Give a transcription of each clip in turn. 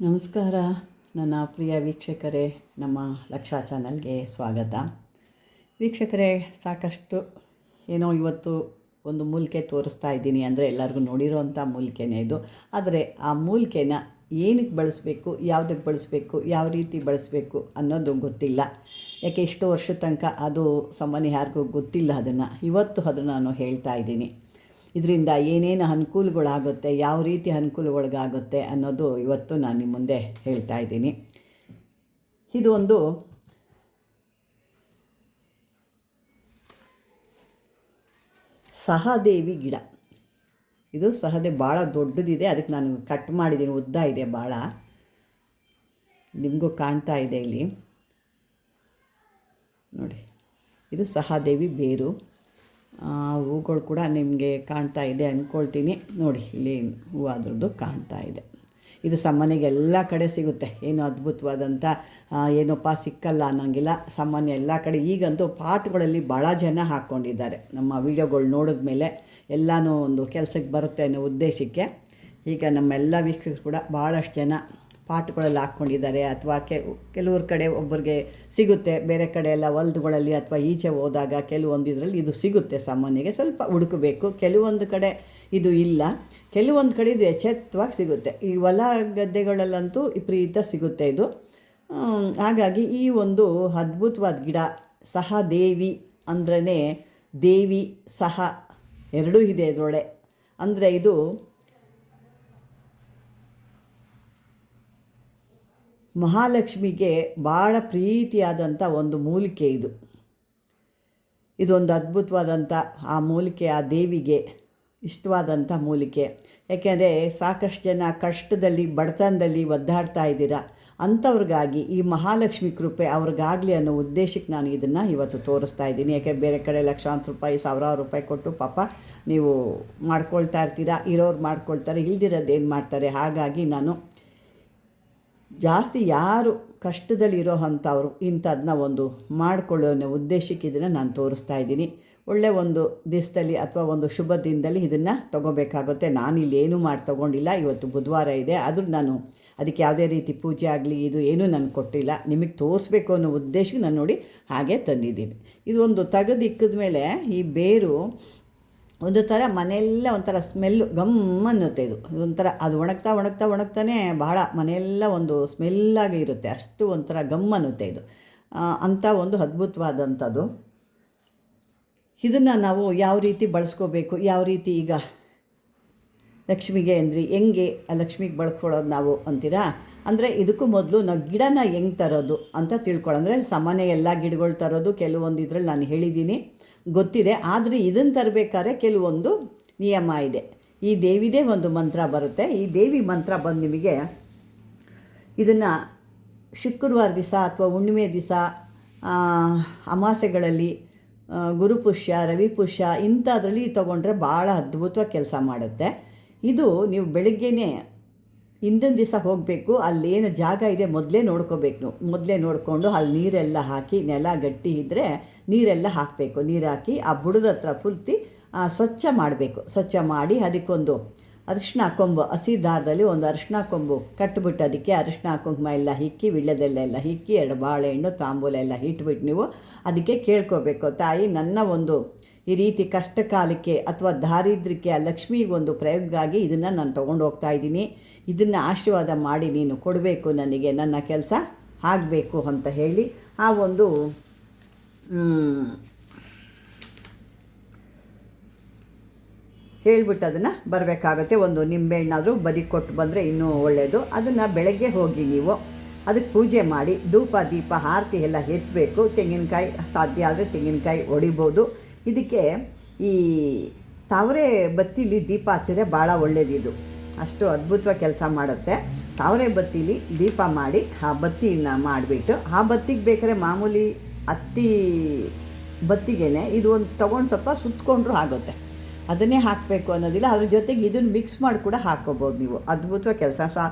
ನಮಸ್ಕಾರ ನನ್ನ ಪ್ರಿಯ ವೀಕ್ಷಕರೇ, ನಮ್ಮ ಲಕ್ಷ ಚಾನಲ್ಗೆ ಸ್ವಾಗತ. ವೀಕ್ಷಕರೇ, ಸಾಕಷ್ಟು ಇವತ್ತು ಒಂದು ಮೂಲಿಕೆ ತೋರಿಸ್ತಾ ಇದ್ದೀನಿ. ಅಂದರೆ ಎಲ್ಲರಿಗೂ ನೋಡಿರೋವಂಥ ಮೂಲಿಕೆನೇ ಇದು. ಆದರೆ ಆ ಮೂಲಿಕೆನ ಏನಕ್ಕೆ ಬಳಸಬೇಕು, ಯಾವುದಕ್ಕೆ ಬಳಸಬೇಕು, ಯಾವ ರೀತಿ ಬಳಸಬೇಕು ಅನ್ನೋದು ಗೊತ್ತಿಲ್ಲ. ಯಾಕೆ ಇಷ್ಟು ವರ್ಷದ ತನಕ ಅದು ಸಾಮಾನ್ಯ ಯಾರಿಗೂ ಗೊತ್ತಿಲ್ಲ. ಇವತ್ತು ಅದನ್ನು ನಾನು ಹೇಳ್ತಾ ಇದ್ದೀನಿ. ಇದರಿಂದ ಏನೇನು ಅನುಕೂಲಗಳಾಗುತ್ತೆ, ಯಾವ ರೀತಿ ಅನುಕೂಲಗಳಿಗಾಗುತ್ತೆ ಅನ್ನೋದು ಇವತ್ತು ನಾನು ನಿಮ್ಮ ಮುಂದೆ ಹೇಳ್ತಾ ಇದ್ದೀನಿ. ಇದು ಒಂದು ಸಹದೇವಿ ಗಿಡ. ಇದು ಸಹದೇವಿ ಭಾಳ ದೊಡ್ಡದಿದೆ, ಅದಕ್ಕೆ ನಾನು ಕಟ್ ಮಾಡಿದ್ದೀನಿ. ಉದ್ದ ಇದೆ ಭಾಳ, ನಿಮಗೂ ಕಾಣ್ತಾ ಇದೆ ಇಲ್ಲಿ ನೋಡಿ. ಇದು ಸಹದೇವಿ ಬೇರು. ಹೂಗಳು ಕೂಡ ನಿಮಗೆ ಕಾಣ್ತಾ ಇದೆ ಅಂದ್ಕೊಳ್ತೀನಿ. ನೋಡಿ, ಇಲ್ಲಿ ಹೂವು ಅದ್ರದ್ದು ಕಾಣ್ತಾ ಇದೆ. ಇದು ಸಾಮಾನ್ಯಗೆ ಎಲ್ಲ ಕಡೆ ಸಿಗುತ್ತೆ. ಏನು ಅದ್ಭುತವಾದಂಥ ಏನಪ್ಪ ಸಿಕ್ಕಲ್ಲ ಅನ್ನೋಂಗಿಲ್ಲ. ಸಾಮಾನ್ಯ ಎಲ್ಲ ಕಡೆ ಈಗಂತೂ ಪಾಟ್ಗಳಲ್ಲಿ ಭಾಳ ಜನ ಹಾಕ್ಕೊಂಡಿದ್ದಾರೆ. ನಮ್ಮ ವೀಡಿಯೋಗಳು ನೋಡಿದ ಮೇಲೆ ಎಲ್ಲನೂ ಒಂದು ಕೆಲಸಕ್ಕೆ ಬರುತ್ತೆ ಅನ್ನೋ ಉದ್ದೇಶಕ್ಕೆ ಈಗ ನಮ್ಮೆಲ್ಲ ವೀಕ್ಷಕರು ಕೂಡ ಭಾಳಷ್ಟು ಜನ ಪಾಟ್ಗಳಲ್ಲಿ ಹಾಕ್ಕೊಂಡಿದ್ದಾರೆ. ಅಥವಾ ಕೆಲವ್ರ ಕಡೆ ಒಬ್ಬರಿಗೆ ಸಿಗುತ್ತೆ, ಬೇರೆ ಕಡೆ ಎಲ್ಲ ಹೊಲಗಳಲ್ಲಿ ಅಥವಾ ಈಚೆ ಹೋದಾಗ ಕೆಲವೊಂದು ಇದರಲ್ಲಿ ಇದು ಸಿಗುತ್ತೆ. ಸಾಮಾನ್ಯಗೆ ಸ್ವಲ್ಪ ಹುಡುಕಬೇಕು. ಕೆಲವೊಂದು ಕಡೆ ಇದು ಇಲ್ಲ, ಕೆಲವೊಂದು ಕಡೆ ಇದು ಎಚ್ಚೆತ್ತವಾಗಿ ಸಿಗುತ್ತೆ. ಈ ಹೊಲ ಗದ್ದೆಗಳಲ್ಲಂತೂ ವಿಪರೀತ ಸಿಗುತ್ತೆ ಇದು. ಹಾಗಾಗಿ ಈ ಒಂದು ಅದ್ಭುತವಾದ ಗಿಡ ಸಹದೇವಿ ಅಂದ್ರೇ ದೇವಿ ಸಹ ಎರಡೂ ಇದೆ ಇದರೊಳಗೆ. ಅಂದರೆ ಇದು ಮಹಾಲಕ್ಷ್ಮಿಗೆ ಭಾಳ ಪ್ರೀತಿಯಾದಂಥ ಒಂದು ಮೂಲಿಕೆ ಇದು. ಇದೊಂದು ಅದ್ಭುತವಾದಂಥ ಆ ಮೂಲಿಕೆ ಆ ದೇವಿಗೆ ಇಷ್ಟವಾದಂಥ ಮೂಲಿಕೆ. ಯಾಕೆಂದರೆ ಸಾಕಷ್ಟು ಜನ ಕಷ್ಟದಲ್ಲಿ ಬಡತನದಲ್ಲಿ ಒದ್ದಾಡ್ತಾ ಇದ್ದೀರಾ, ಅಂಥವ್ರಿಗಾಗಿ ಈ ಮಹಾಲಕ್ಷ್ಮಿ ಕೃಪೆ ಅವ್ರಿಗಾಗಲಿ ಅನ್ನೋ ಉದ್ದೇಶಕ್ಕೆ ನಾನು ಇದನ್ನು ಇವತ್ತು ತೋರಿಸ್ತಾ ಇದ್ದೀನಿ. ಯಾಕೆ ಬೇರೆ ಕಡೆ ಲಕ್ಷಾಂತರ ರೂಪಾಯಿ ಸಾವಿರಾರು ರೂಪಾಯಿ ಕೊಟ್ಟು ಪಾಪ ನೀವು ಮಾಡ್ಕೊಳ್ತಾ ಇರ್ತೀರಾ, ಇರೋರು ಮಾಡ್ಕೊಳ್ತಾರೆ, ಇಲ್ದಿರೋದು ಏನು ಮಾಡ್ತಾರೆ. ಹಾಗಾಗಿ ನಾನು ಜಾಸ್ತಿ ಯಾರು ಕಷ್ಟದಲ್ಲಿರೋ ಅಂಥವ್ರು ಇಂಥದನ್ನ ಒಂದು ಮಾಡಿಕೊಳ್ಳೋ ಅನ್ನೋ ಉದ್ದೇಶಕ್ಕೆ ಇದನ್ನು ನಾನು ತೋರಿಸ್ತಾ ಇದ್ದೀನಿ. ಒಳ್ಳೆಯ ಒಂದು ದಿವಸದಲ್ಲಿ ಅಥವಾ ಒಂದು ಶುಭ ದಿನದಲ್ಲಿ ಇದನ್ನು ತೊಗೋಬೇಕಾಗುತ್ತೆ. ನಾನಿಲ್ಲಿ ಏನೂ ಮಾಡಿ ತೊಗೊಂಡಿಲ್ಲ. ಇವತ್ತು ಬುಧವಾರ ಇದೆ, ಆದರೂ ನಾನು ಅದಕ್ಕೆ ಯಾವುದೇ ರೀತಿ ಪೂಜೆ ಆಗಲಿ ಇದು ಏನೂ ನನಗೆ ಕೊಟ್ಟಿಲ್ಲ. ನಿಮಗೆ ತೋರಿಸ್ಬೇಕು ಅನ್ನೋ ಉದ್ದೇಶಕ್ಕೆ ನಾನು ನೋಡಿ ಹಾಗೆ ತಂದಿದ್ದೀನಿ. ಇದು ಒಂದು ತೆಗೆದಿಕ್ಕಿದ ಮೇಲೆ ಈ ಬೇರು ಒಂದು ಥರ ಮನೆಯೆಲ್ಲ ಒಂಥರ ಸ್ಮೆಲ್ಲು ಗಮ್ ಅನ್ನುತ್ತೆ. ಇದು ಒಂಥರ ಅದು ಒಣಗ್ತಾನೆ ಭಾಳ ಮನೆಯೆಲ್ಲ ಒಂದು ಸ್ಮೆಲ್ಲಾಗಿ ಇರುತ್ತೆ. ಅಷ್ಟು ಒಂಥರ ಗಮ್ ಅನ್ನುತ್ತೆ ಇದು. ಅಂಥ ಒಂದು ಅದ್ಭುತವಾದಂಥದ್ದು. ಇದನ್ನು ನಾವು ಯಾವ ರೀತಿ ಬಳಸ್ಕೋಬೇಕು, ಯಾವ ರೀತಿ ಈಗ ಲಕ್ಷ್ಮಿಗೆ ಅಂದ್ರಿ ಹೆಂಗೆ ಲಕ್ಷ್ಮಿಗೆ ಬಳಸ್ಕೊಳ್ಳೋದು ನಾವು ಅಂತೀರಾ. ಅಂದರೆ ಇದಕ್ಕೂ ಮೊದಲು ನಾವು ಗಿಡನ ಹೆಂಗೆ ತರೋದು ಅಂತ ತಿಳ್ಕೊಳ್ಳೋಂದರೆ ಸಾಮಾನ್ಯ ಎಲ್ಲ ಗಿಡಗಳು ತರೋದು ಕೆಲವೊಂದು ಇದರಲ್ಲಿ ನಾನು ಹೇಳಿದ್ದೀನಿ, ಗೊತ್ತಿದೆ. ಆದರೆ ಇದನ್ನು ತರಬೇಕಾದ್ರೆ ಕೆಲವೊಂದು ನಿಯಮ ಇದೆ. ಈ ದೇವಿದೇ ಒಂದು ಮಂತ್ರ ಬರುತ್ತೆ. ಈ ದೇವಿ ಮಂತ್ರ ಬಂದು ನಿಮಗೆ ಇದನ್ನು ಶುಕ್ರವಾರ ದಿವಸ ಅಥವಾ ಹುಣ್ಣಿಮೆ ದಿವಸ, ಅಮಾಸೆಗಳಲ್ಲಿ, ಗುರುಪುಷ್ಯ, ರವಿಪುಷ್ಯ ಇಂಥದ್ರಲ್ಲಿ ತೊಗೊಂಡ್ರೆ ಭಾಳ ಅದ್ಭುತವಾಗಿ ಕೆಲಸ ಮಾಡುತ್ತೆ. ಇದು ನೀವು ಬೆಳಗ್ಗೆನೇ ಹಿಂದಿನ ದಿವಸ ಹೋಗಬೇಕು. ಅಲ್ಲೇನು ಜಾಗ ಇದೆ ಮೊದಲೇ ನೋಡ್ಕೋಬೇಕು. ಮೊದಲೇ ನೋಡಿಕೊಂಡು ಅಲ್ಲಿ ನೀರೆಲ್ಲ ಹಾಕಿ, ನೆಲ ಗಟ್ಟಿ ಇದ್ದರೆ ನೀರೆಲ್ಲ ಹಾಕಬೇಕು. ನೀರು ಹಾಕಿ ಆ ಬುಡದ ಹತ್ರ ಪೂರ್ತಿ ಸ್ವಚ್ಛ ಮಾಡಬೇಕು. ಸ್ವಚ್ಛ ಮಾಡಿ ಅದಕ್ಕೊಂದು ಅರಿಶಿನ ಕೊಂಬು, ಹಸಿ ದಾರದಲ್ಲಿ ಒಂದು ಅರಿಶಿನ ಕೊಂಬು ಕಟ್ಟಿಬಿಟ್ಟು ಅದಕ್ಕೆ ಅರಿಶಿನ ಕುಂಕುಮ ಎಲ್ಲ ಹಿಕ್ಕಿ, ವಿಳ್ಯದೆಲ್ಲ ಹಿಕ್ಕಿ, 2 ಬಾಳೆಹಣ್ಣು ತಾಂಬೂಲ ಎಲ್ಲ ಇಟ್ಬಿಟ್ಟು ನೀವು ಅದಕ್ಕೆ ಕೇಳ್ಕೋಬೇಕು, ತಾಯಿ ನನ್ನ ಒಂದು ಈ ರೀತಿ ಕಷ್ಟ ಕಾಲಕ್ಕೆ ಅಥವಾ ದಾರಿದ್ರ್ಯಕ್ಕೆ ಆ ಲಕ್ಷ್ಮಿಗೊಂದು ಪ್ರಯೋಗವಾಗಿ ಇದನ್ನು ನಾನು ತೊಗೊಂಡು ಹೋಗ್ತಾ ಇದ್ದೀನಿ. ಇದನ್ನು ಆಶೀರ್ವಾದ ಮಾಡಿ ನೀನು ಕೊಡಬೇಕು, ನನಗೆ ನನ್ನ ಕೆಲಸ ಆಗಬೇಕು ಅಂತ ಹೇಳಿ ಆ ಒಂದು ಹೇಳಿಬಿಟ್ಟು ಅದನ್ನು ಬರಬೇಕಾಗತ್ತೆ. ಒಂದು ನಿಂಬೆಹಣ್ಣಾದರೂ ಬದಿ ಕೊಟ್ಟು ಬಂದರೆ ಇನ್ನೂ ಒಳ್ಳೆಯದು. ಅದನ್ನು ಬೆಳಗ್ಗೆ ಹೋಗಿ ನೀವು ಅದಕ್ಕೆ ಪೂಜೆ ಮಾಡಿ ಧೂಪ ದೀಪ ಆರತಿ ಎಲ್ಲ ಎತ್ತಬೇಕು. ತೆಂಗಿನಕಾಯಿ ಸಾಧ್ಯ ಆದರೆ ತೆಂಗಿನಕಾಯಿ ಹೊಡಿಬೋದು. ಇದಕ್ಕೆ ಈ ತಾವರೆ ಬತ್ತಿಲಿ ದೀಪ ಹಚ್ಚಿದ್ರೆ ಭಾಳ ಒಳ್ಳೆಯದಿದು. ಅಷ್ಟು ಅದ್ಭುತವಾಗಿ ಕೆಲಸ ಮಾಡುತ್ತೆ. ತಾವರೆ ಬತ್ತಿಲಿ ದೀಪ ಮಾಡಿ ಆ ಬತ್ತಿನ ಮಾಡಿಬಿಟ್ಟು, ಆ ಬತ್ತಿಗೆ ಬೇಕಾದ್ರೆ ಮಾಮೂಲಿ ಹತ್ತಿ ಬತ್ತಿಗೆ ಇದು ಒಂದು ತೊಗೊಂಡು ಸ್ವಲ್ಪ ಸುತ್ತಕೊಂಡ್ರೂ ಆಗುತ್ತೆ. ಅದನ್ನೇ ಹಾಕಬೇಕು ಅನ್ನೋದಿಲ್ಲ. ಅದ್ರ ಜೊತೆಗೆ ಇದನ್ನು ಮಿಕ್ಸ್ ಮಾಡಿ ಕೂಡ ಹಾಕ್ಕೋಬೋದು ನೀವು. ಅದ್ಭುತವಾಗಿ ಕೆಲಸ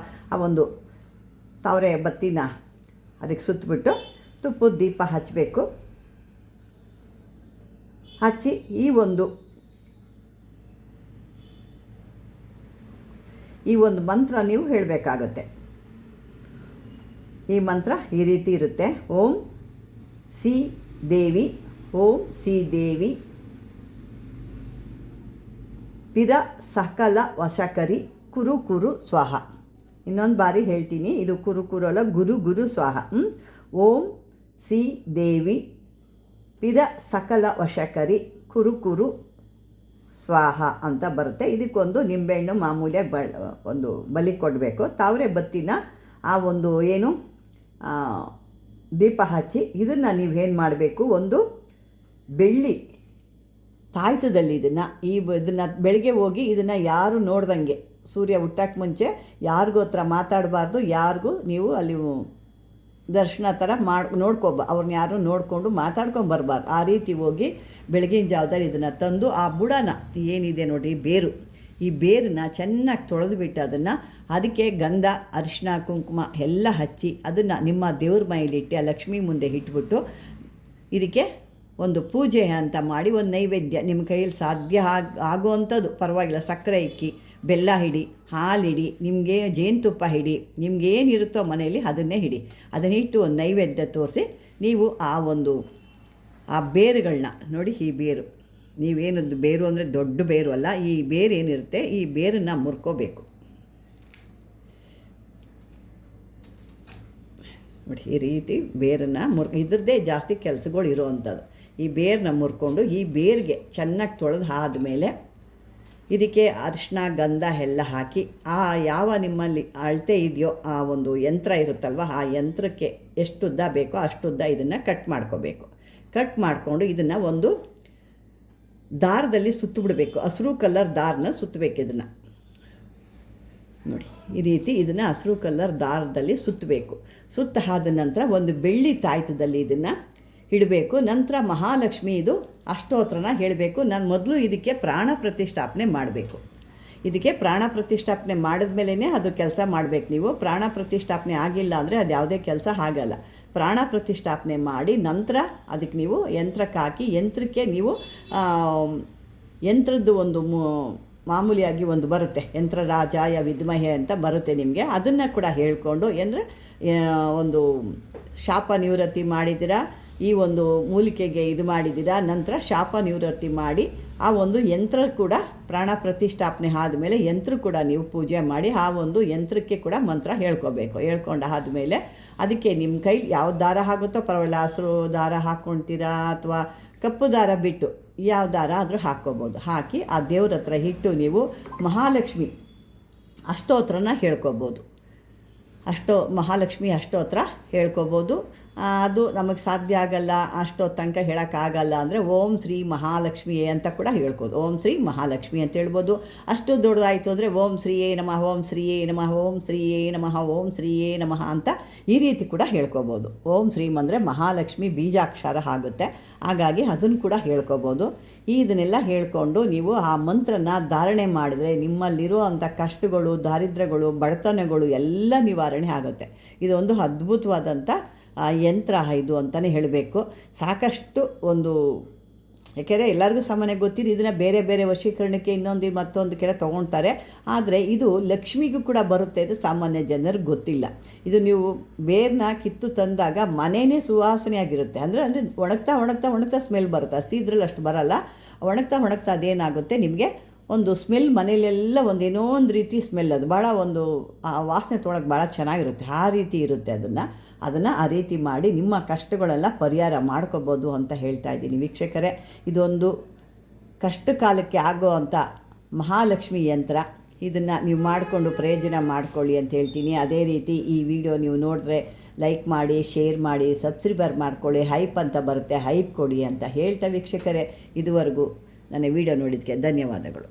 ಆ ಒಂದು ತಾವರೆ ಬತ್ತಿನ ಅದಕ್ಕೆ ಸುತ್ತಬಿಟ್ಟು ತುಪ್ಪದ ದೀಪ ಹಚ್ಚಬೇಕು. ಹಚ್ಚಿ ಈ ಒಂದು ಮಂತ್ರ ನೀವು ಹೇಳಬೇಕಾಗತ್ತೆ. ಈ ಮಂತ್ರ ಈ ರೀತಿ ಇರುತ್ತೆ. ಓಂ ಸಿ ದೇವಿ, ಓಂ ಸಿ ದೇವಿ ಪಿರ ಸಕಲ ವಶಕರಿ ಕುರು ಕುರು ಸ್ವಾಹ. ಇನ್ನೊಂದು ಬಾರಿ ಹೇಳ್ತೀನಿ, ಇದು ಕುರು ಕುರು ಅಲ್ಲ, ಗುರು ಗುರು ಸ್ವಾಹ. ಓಂ ಸಿ ದೇವಿ ಪಿರ ಸಕಲ ವಶಕರಿ ಕುರು ಕುರು ಸ್ವಾಹ ಅಂತ ಬರುತ್ತೆ. ಇದಕ್ಕೊಂದು ನಿಂಬೆಹಣ್ಣು ಮಾಮೂಲಿಯಾಗಿ ಒಂದು ಬಲಿ ಕೊಡಬೇಕು. ತಾವರೆ ಬತ್ತಿನ ಆ ಒಂದು ಏನು ದೀಪ ಹಚ್ಚಿ ಇದನ್ನು ನೀವೇನು ಮಾಡಬೇಕು, ಒಂದು ಬೆಳ್ಳಿ ತಾಯ್ತದಲ್ಲಿ ಇದನ್ನು ಬೆಳಗ್ಗೆ ಹೋಗಿ ಇದನ್ನು ಯಾರು ನೋಡ್ದಂಗೆ, ಸೂರ್ಯ ಹುಟ್ಟಕ್ಕೆ ಮುಂಚೆ ಯಾರಿಗೂ ಹತ್ರ ಮಾತಾಡಬಾರ್ದು, ಯಾರಿಗೂ ನೀವು ಅಲ್ಲಿ ದರ್ಶನ ಥರ ಅವ್ರನ್ನ ಯಾರು ನೋಡಿಕೊಂಡು ಮಾತಾಡ್ಕೊಂಬರ್ಬಾರ್ದು. ಆ ರೀತಿ ಹೋಗಿ ಬೆಳಗಿನ ಜಾವದಲ್ಲಿ ಇದನ್ನು ತಂದು ಆ ಬುಡನ ಏನಿದೆ ನೋಡಿ ಬೇರು, ಈ ಬೇರನ್ನ ಚೆನ್ನಾಗಿ ತೊಳೆದುಬಿಟ್ಟು ಅದಕ್ಕೆ ಗಂಧ ಅರಿಶಿನ ಕುಂಕುಮ ಎಲ್ಲ ಹಚ್ಚಿ ಅದನ್ನು ನಿಮ್ಮ ದೇವ್ರ ಮೈಲಿಟ್ಟು ಆ ಲಕ್ಷ್ಮಿ ಮುಂದೆ ಇಟ್ಬಿಟ್ಟು ಇದಕ್ಕೆ ಒಂದು ಪೂಜೆ ಅಂತ ಮಾಡಿ ಒಂದು ನೈವೇದ್ಯ ನಿಮ್ಮ ಕೈಯಲ್ಲಿ ಸಾಧ್ಯ ಆಗುವಂಥದ್ದು ಪರವಾಗಿಲ್ಲ, ಸಕ್ಕರೆ ಇಕ್ಕಿ, ಬೆಲ್ಲ ಹಿಡಿ, ಹಾಲಿಡಿ, ನಿಮಗೆ ಜೇನುತುಪ್ಪ ಹಿಡಿ, ನಿಮಗೇನಿರುತ್ತೋ ಮನೆಯಲ್ಲಿ ಅದನ್ನೇ ಹಿಡಿ. ಅದನ್ನಿಟ್ಟು ಒಂದು ನೈವೇದ್ಯ ತೋರಿಸಿ ನೀವು ಆ ಬೇರುಗಳನ್ನ ನೋಡಿ, ಈ ಬೇರು ನೀವೇನದು ಬೇರು ಅಂದರೆ ದೊಡ್ಡ ಬೇರು ಅಲ್ಲ, ಈ ಬೇರು ಏನಿರುತ್ತೆ ಈ ಬೇರನ್ನು ಮುರ್ಕೋಬೇಕು ನೋಡಿ. ಈ ರೀತಿ ಬೇರನ್ನು ಇದ್ರದ್ದೇ ಜಾಸ್ತಿ ಕೆಲಸಗಳು ಇರೋವಂಥದ್ದು. ಈ ಬೇರನ್ನ ಮುರ್ಕೊಂಡು ಈ ಬೇರಿಗೆ ಚೆನ್ನಾಗಿ ತೊಳೆದು ಆದಮೇಲೆ ಇದಕ್ಕೆ ಅರಿಶಿನ ಗಂಧ ಎಲ್ಲ ಹಾಕಿ ಯಾವ ನಿಮ್ಮಲ್ಲಿ ಅಳತೆ ಇದೆಯೋ ಆ ಒಂದು ಯಂತ್ರ ಇರುತ್ತಲ್ವ, ಆ ಯಂತ್ರಕ್ಕೆ ಎಷ್ಟು ಉದ್ದ ಬೇಕೋ ಅಷ್ಟುದ್ದ ಇದನ್ನು ಕಟ್ ಮಾಡ್ಕೋಬೇಕು. ಕಟ್ ಮಾಡಿಕೊಂಡು ಇದನ್ನು ಒಂದು ದಾರದಲ್ಲಿ ಸುತ್ತಿಬಿಡಬೇಕು. ಹಸಿರು ಕಲರ್ ದಾರನ ಸುತ್ತಬೇಕು. ಇದನ್ನು ನೋಡಿ, ಈ ರೀತಿ ಇದನ್ನು ಹಸಿರು ಕಲರ್ ದಾರದಲ್ಲಿ ಸುತ್ತಬೇಕು. ಆದ ನಂತರ ಒಂದು ಬೆಳ್ಳಿ ತಾಯ್ತದಲ್ಲಿ ಇದನ್ನು ಇಡಬೇಕು. ನಂತರ ಮಹಾಲಕ್ಷ್ಮಿ ಇದು ಅಷ್ಟೋತ್ರನ ಹೇಳಬೇಕು. ನಾನು ಮೊದಲು ಇದಕ್ಕೆ ಪ್ರಾಣ ಪ್ರತಿಷ್ಠಾಪನೆ ಮಾಡಬೇಕು. ಇದಕ್ಕೆ ಪ್ರಾಣ ಪ್ರತಿಷ್ಠಾಪನೆ ಮಾಡಿದ್ಮೇಲೆ ಅದು ಕೆಲಸ ಮಾಡಬೇಕು. ನೀವು ಪ್ರಾಣ ಪ್ರತಿಷ್ಠಾಪನೆ ಆಗಿಲ್ಲ ಅಂದರೆ ಅದು ಯಾವುದೇ ಕೆಲಸ ಆಗಲ್ಲ. ಪ್ರಾಣ ಪ್ರತಿಷ್ಠಾಪನೆ ಮಾಡಿ ನಂತರ ಅದಕ್ಕೆ ನೀವು ಯಂತ್ರಕ್ಕೆ ಹಾಕಿ, ಯಂತ್ರಕ್ಕೆ ನೀವು ಯಂತ್ರದ್ದು ಒಂದು ಮಾಮೂಲಿಯಾಗಿ ಒಂದು ಬರುತ್ತೆ, ಯಂತ್ರ ರಾಜಾಯ ವಿದ್ಮಹೆ ಅಂತ ಬರುತ್ತೆ ನಿಮಗೆ. ಅದನ್ನು ಕೂಡ ಹೇಳಿಕೊಂಡು ಅಂದರೆ ಒಂದು ಶಾಪ ನಿವೃತ್ತಿ ಮಾಡಿದ್ದೀರಾ, ಈ ಒಂದು ಮೂಲಿಕೆಗೆ ಇದು ಮಾಡಿದ್ದೀರಾ, ನಂತರ ಶಾಪ ನಿವೃತ್ತಿ ಮಾಡಿ ಆ ಒಂದು ಯಂತ್ರ ಕೂಡ ಪ್ರಾಣ ಪ್ರತಿಷ್ಠಾಪನೆ ಆದಮೇಲೆ ಯಂತ್ರ ಕೂಡ ನೀವು ಪೂಜೆ ಮಾಡಿ ಆ ಒಂದು ಯಂತ್ರಕ್ಕೆ ಕೂಡ ಮಂತ್ರ ಹೇಳ್ಕೋಬೇಕು. ಹೇಳ್ಕೊಂಡು ಆದಮೇಲೆ ಅದಕ್ಕೆ ನಿಮ್ಮ ಕೈಲಿ ಯಾವ ದಾರ ಆಗುತ್ತೋ ಪರವಾಗಿಲ್ಲ, ಹಸಿರು ದಾರ ಹಾಕ್ಕೊಳ್ತೀರಾ ಅಥವಾ ಕಪ್ಪು ದಾರ ಬಿಟ್ಟು ಯಾವ ದಾರ ಆದರೂ ಹಾಕ್ಕೋಬೋದು. ಹಾಕಿ ಆ ದೇವ್ರ ಹತ್ರ ಇಟ್ಟು ನೀವು ಮಹಾಲಕ್ಷ್ಮಿ ಅಷ್ಟೋತ್ರನ ಹೇಳ್ಕೊಬೋದು. ಮಹಾಲಕ್ಷ್ಮಿ ಅಷ್ಟೋತ್ರ ಹೇಳ್ಕೊಬೋದು. ಅದು ನಮಗೆ ಸಾಧ್ಯ ಆಗಲ್ಲ, ಅಷ್ಟೊತ್ತು ತನಕ ಹೇಳೋಕ್ಕಾಗಲ್ಲ ಅಂದರೆ ಓಂ ಶ್ರೀ ಮಹಾಲಕ್ಷ್ಮಿಯೇ ಅಂತ ಕೂಡ ಹೇಳ್ಬೋದು. ಓಂ ಶ್ರೀ ಮಹಾಲಕ್ಷ್ಮಿ ಅಂತ ಹೇಳ್ಬೋದು. ಅಷ್ಟು ದೊಡ್ಡದಾಯಿತು ಅಂದರೆ ಓಂ ಶ್ರೀಯೇ ನಮಃ, ಓಂ ಶ್ರೀಯೇ ನಮಃ, ಓಂ ಶ್ರೀಯೇ ನಮಃ, ಓಂ ಶ್ರೀಯೇ ನಮಃ ಅಂತ ಈ ರೀತಿ ಕೂಡ ಹೇಳ್ಕೊಬೋದು. ಓಂ ಶ್ರೀಮ್ ಅಂದರೆ ಮಹಾಲಕ್ಷ್ಮಿ ಬೀಜಾಕ್ಷರ ಆಗುತ್ತೆ, ಹಾಗಾಗಿ ಅದನ್ನು ಕೂಡ ಹೇಳ್ಕೊಬೋದು. ಇದನ್ನೆಲ್ಲ ಹೇಳ್ಕೊಂಡು ನೀವು ಆ ಮಂತ್ರನ ಧಾರಣೆ ಮಾಡಿದ್ರೆ ನಿಮ್ಮಲ್ಲಿರೋ ಅಂಥ ಕಷ್ಟಗಳು, ದಾರಿದ್ರ್ಯಗಳು, ಬಡತನಗಳು ಎಲ್ಲ ನಿವಾರಣೆ ಆಗುತ್ತೆ. ಇದೊಂದು ಅದ್ಭುತವಾದಂಥ ಯಂತ್ರ ಇದು ಅಂತಲೇ ಹೇಳಬೇಕು. ಸಾಕಷ್ಟು ಒಂದು ಯಾಕೆಂದರೆ ಎಲ್ಲರಿಗೂ ಸಾಮಾನ್ಯ ಗೊತ್ತಿದೆ, ಇದನ್ನು ಬೇರೆ ಬೇರೆ ವಶೀಕರಣಕ್ಕೆ ಮತ್ತೊಂದಕ್ಕೆಲ್ಲ ತೊಗೊಳ್ತಾರೆ. ಆದರೆ ಇದು ಲಕ್ಷ್ಮಿಗೂ ಕೂಡ ಬರುತ್ತೆ, ಇದು ಸಾಮಾನ್ಯ ಜನರಿಗೆ ಗೊತ್ತಿಲ್ಲ. ಇದು ನೀವು ಬೇರನ್ನ ಕಿತ್ತು ತಂದಾಗ ಮನೆಯೇ ಸುವಾಸನೆಯಾಗಿರುತ್ತೆ. ಅಂದರೆ ಒಣಗ್ತಾ ಸ್ಮೆಲ್ ಬರುತ್ತೆ. ಹಸಿದ್ರಲ್ಲಿ ಅಷ್ಟು ಬರಲ್ಲ. ಒಣಗ್ತಾ ಅದೇನಾಗುತ್ತೆ ನಿಮಗೆ ಒಂದು ಸ್ಮೆಲ್ ಮನೇಲೆಲ್ಲ ಒಂದೇನೋ ಒಂದು ರೀತಿ ಸ್ಮೆಲ್, ಅದು ಭಾಳ ಒಂದು ಆ ವಾಸನೆ ತೊಗೊಳಕ್ಕೆ ಭಾಳ ಚೆನ್ನಾಗಿರುತ್ತೆ. ಆ ರೀತಿ ಇರುತ್ತೆ. ಅದನ್ನು ಆ ರೀತಿ ಮಾಡಿ ನಿಮ್ಮ ಕಷ್ಟಗಳೆಲ್ಲ ಪರಿಹಾರ ಮಾಡ್ಕೋಬೋದು ಅಂತ ಹೇಳ್ತಾ ಇದ್ದೀನಿ ವೀಕ್ಷಕರೇ. ಇದೊಂದು ಕಷ್ಟ ಕಾಲಕ್ಕೆ ಆಗೋ ಅಂಥ ಮಹಾಲಕ್ಷ್ಮಿ ಯಂತ್ರ. ಇದನ್ನು ನೀವು ಮಾಡಿಕೊಂಡು ಪ್ರಯೋಜನ ಮಾಡ್ಕೊಳ್ಳಿ ಅಂತ ಹೇಳ್ತೀನಿ. ಅದೇ ರೀತಿ ಈ ವಿಡಿಯೋ ನೀವು ನೋಡಿದ್ರೆ ಲೈಕ್ ಮಾಡಿ, ಶೇರ್ ಮಾಡಿ, ಸಬ್ಸ್ಕ್ರೈಬರ್ ಮಾಡ್ಕೊಳ್ಳಿ. ಹೈಪ್ ಅಂತ ಬರುತ್ತೆ, ಹೈಪ್ ಕೊಡಿ ಅಂತ ಹೇಳ್ತಾ ವೀಕ್ಷಕರೇ, ಇದುವರೆಗೂ ನನ್ನ ವಿಡಿಯೋ ನೋಡಿದ್ದಕ್ಕೆ ಧನ್ಯವಾದಗಳು.